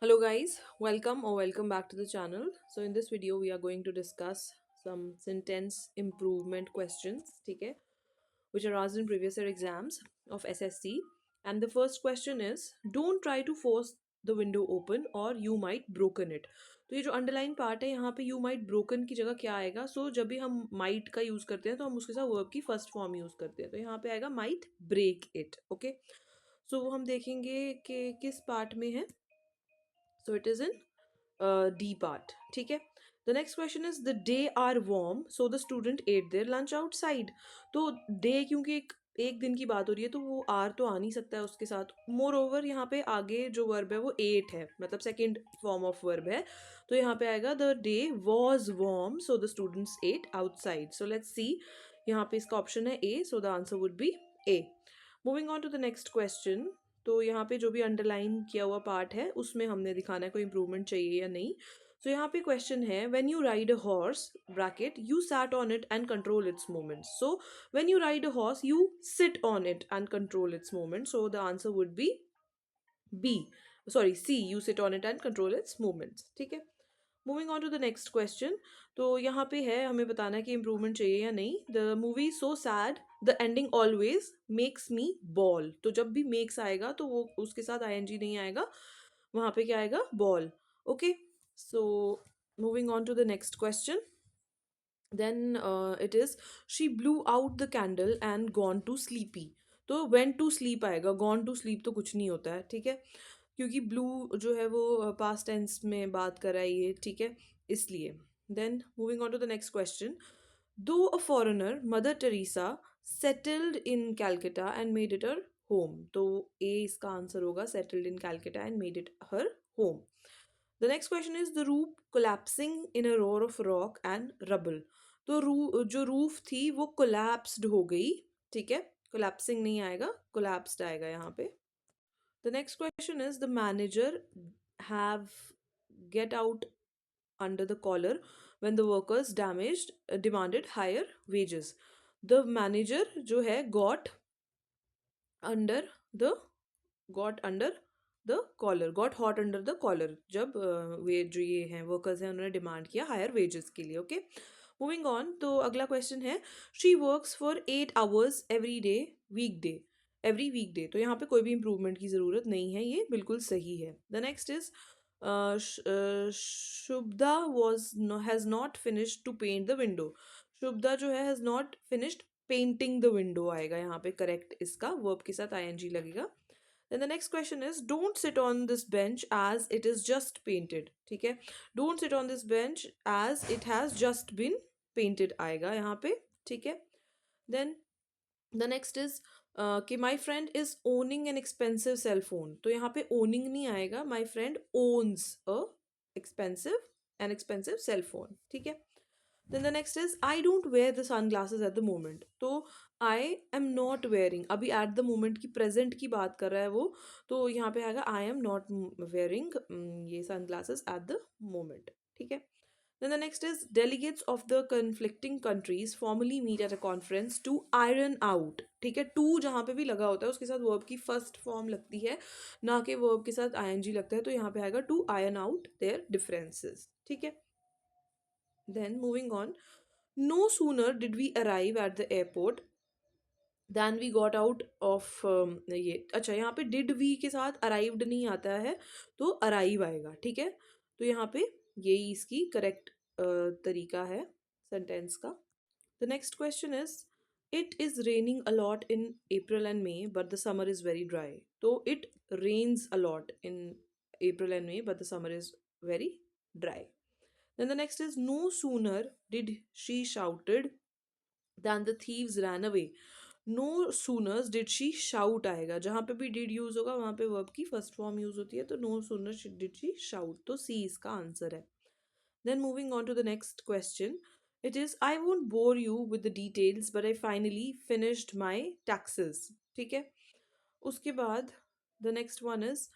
Hello guys, welcome back to the channel. So in this video we are going to discuss some sentence improvement questions, ठीक है, which are asked in previous year exams of SSC. And the first question is, don't try to force the window open or you might broken it. तो ये जो underline part है यहाँ पे you might broken की जगह क्या आएगा? सो जब भी हम might का यूज़ करते हैं तो हम उसके साथ वर्ब की फर्स्ट फॉर्म यूज़ करते हैं, तो यहाँ पे आएगा might break it. ओके, सो वो हम देखेंगे कि किस पार्ट में है. So it is in D part. ठीक है. The next question is the day are warm, so the student ate their lunch outside. तो day क्योंकि एक दिन की बात हो रही है तो वो आर तो आ नहीं सकता है उसके साथ. मोर ओवर यहाँ पे आगे जो वर्ब है वो एट है, मतलब सेकेंड फॉर्म ऑफ वर्ब है, तो यहाँ पे आएगा the day was warm so the students ate outside. So let's see, यहाँ पे इसका ऑप्शन है A, so the answer would be A. Moving on to the next question. तो यहाँ पे जो भी अंडरलाइन किया हुआ पार्ट है उसमें हमने दिखाना है कोई इंप्रूवमेंट चाहिए या नहीं. सो यहाँ पे क्वेश्चन है, when you ride a horse bracket you sat on it and control its movements. So when you ride a horse you sit on it and control its movement. So the answer would be B, sorry C, you sit on it and control its movements. ठीक है. Moving on to the next question. तो यहाँ पे है हमें बताना है कि इम्प्रूवमेंट चाहिए या नहीं. The movie so sad the ending always makes me ball. तो जब भी मेक्स आएगा तो वो उसके साथ आईएनजी नहीं आएगा, वहाँ पे क्या आएगा, ball. Okay, so moving on to the next question. Then it is she blew out the candle and gone to sleepy. तो वेन टू स्लीप आएगा, गॉन टू स्लीप तो कुछ नहीं होता है. ठीक है, क्योंकि ब्लू जो है वो पास्ट टेंस में बात कर रहा है ये. ठीक है, इसलिए. Then moving on to the next question. Though a foreigner Mother Teresa settled in Calcutta and made it her home. तो ए इसका आंसर होगा, settled in Calcutta and made it her home. The next question is the roof collapsing in a roar of rock and rubble. तो जो roof थी वो collapsed हो गई. ठीक है, कोलैप्सिंग नहीं आएगा, कोलैप्स्ड आएगा यहाँ पे. The next question is the manager have get out under the collar when the workers damaged demanded higher wages. The manager जो है under the got under the collar, got hot under the collar, जब वे जो ये हैं workers हैं उन्होंने demand किया हायर वेजेस के लिए. Okay, moving on. तो अगला क्वेश्चन है, she works for 8 hours every day every week day. तो यहाँ पे कोई भी इंप्रूवमेंट की ज़रूरत नहीं है, ये बिल्कुल सही है. The next is Shubhada was has not finished to paint the window. Shubhada जो है has not finished painting the window आएगा यहाँ पे, करेक्ट इसका वर्ब के साथ आईएनजी लगेगा. Then the next question is, don't sit on this bench as it is just painted. ठीक है, don't sit on this bench as it has just been painted आएगा यहाँ पे. ठीक है. Then the next is कि my friend is owning an expensive cell phone. तो यहाँ पे owning नहीं आएगा, my friend owns a expensive an expensive cell phone. ठीक है. Then the next is I don't wear the sunglasses at the moment. तो I am not wearing, अभी at the moment की present की बात कर रहा है वो, तो यहाँ पे आएगा I am not wearing ये sunglasses at the moment. ठीक है. Then the next is delegates of the conflicting countries formally meet at a conference to iron out. ठीक है, to जहाँ पे भी लगा होता है उसके साथ verb की first form लगती है, ना कि verb के साथ ing लगता है, तो यहाँ पे आएगा to iron out their differences. ठीक है. Then moving on, no sooner did we arrive at the airport than we got out of ये अच्छा, यहाँ पे did we के साथ arrived नहीं आता है, तो arrive आएगा. ठीक है, तो यहाँ पे यही इसकी करेक्ट तरीका है सेंटेंस का. The next question is, it is raining a lot in April and May but the summer is very dry. तो it rains a lot in April and May but the summer is very dry. Then the next is, no sooner did she shouted than the thieves ran away. No sooner did she shout आएगा, जहाँ पे भी did use होगा वहाँ पे verb की first form use होती है, तो no sooner did she shout, तो C इसका आंसर है. Then moving on to the next question, it is I won't bore you with the details but I finally finished my taxes. ठीक है. उसके बाद the next one is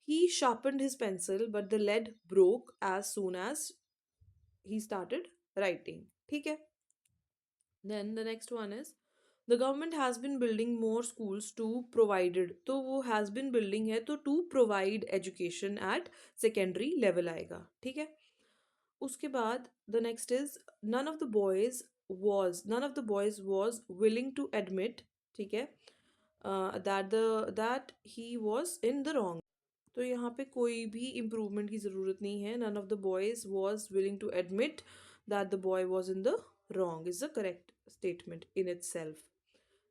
he sharpened his pencil but the lead broke as soon as he started writing. ठीक है. Then the next one is the government has been building more schools to provided, तो वो has been building है तो to provide education at secondary level आएगा, ठीक है। उसके बाद the next is none of the boys was willing to admit, ठीक है, that he was in the wrong. तो यहाँ पे कोई भी इम्प्रूवमेंट की ज़रूरत नहीं है। None of the boys was willing to admit that the boy was in the wrong is the correct statement in itself.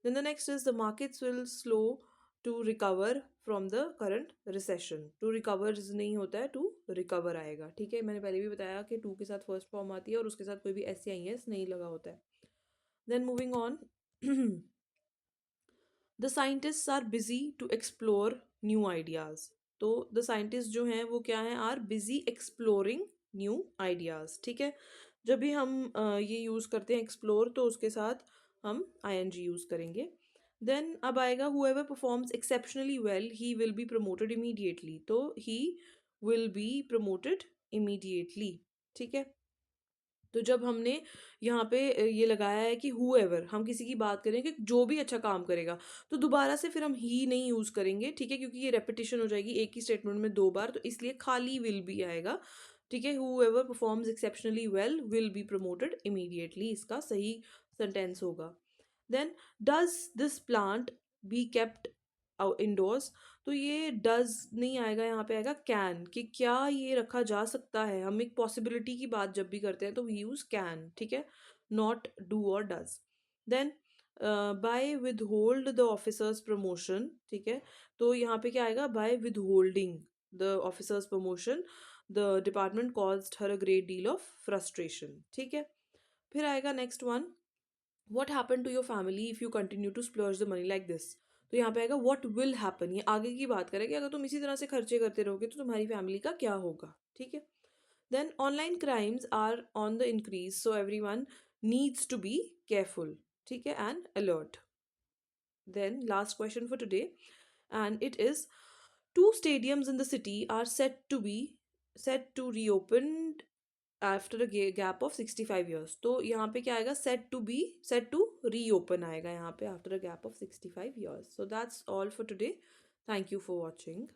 Then the next is the markets will slow to recover from the current recession. To recover नहीं होता है, to recover आएगा, ठीक है। मैंने पहले भी बताया कि to के साथ फर्स्ट फॉर्म आती है और उसके साथ कोई भी एस या एस नहीं लगा होता है। Then moving on, the scientist are busy to explore new ideas. तो द साइंटिस्ट जो हैं वो क्या हैं, are busy exploring new ideas, ठीक है। जब भी हम ये यूज़ करते हैं एक्सप्लोर, तो उसके साथ हम ing यूज़ करेंगे। देन अब आएगा whoever performs exceptionally well he will be promoted immediately, तो he will be promoted immediately, ठीक है। तो जब हमने यहाँ पे ये लगाया है कि whoever, हम किसी की बात करें कि जो भी अच्छा काम करेगा, तो दोबारा से फिर हम ही नहीं यूज़ करेंगे, ठीक है, क्योंकि ये रेपिटेशन हो जाएगी एक ही स्टेटमेंट में दो बार, तो इसलिए खाली विल बी आएगा, ठीक है। whoever performs exceptionally well will be promoted immediately, इसका सही सेंटेंस होगा। Then does this plant be kept indoors, तो ये डज नहीं आएगा, यहाँ पे आएगा कैन, कि क्या ये रखा जा सकता है। हम एक पॉसिबिलिटी की बात जब भी करते हैं तो वी यूज कैन, ठीक है, नॉट डू और does. Then by withhold the officers promotion, ठीक है, तो यहाँ पे क्या आएगा, by withholding the officers promotion the department caused her a great deal of frustration, ठीक है। फिर आएगा next one, what happen to your family if you continue to splurge the money like this. तो यहाँ पे आएगा what will happen, ये आगे की बात करें कि अगर तुम इसी तरह से खर्चे करते रहोगे तो तुम्हारी फैमिली का क्या होगा, ठीक है। Then online crimes are on the increase, so every one needs to be careful, ठीक है, and alert. Then last question for today, and it is, two stadiums in the city are set to reopen after a gap of 65 years. तो यहाँ पे क्या आएगा, set to reopen आएगा यहाँ पे after a gap of 65 years. So that's all for today. Thank you for watching.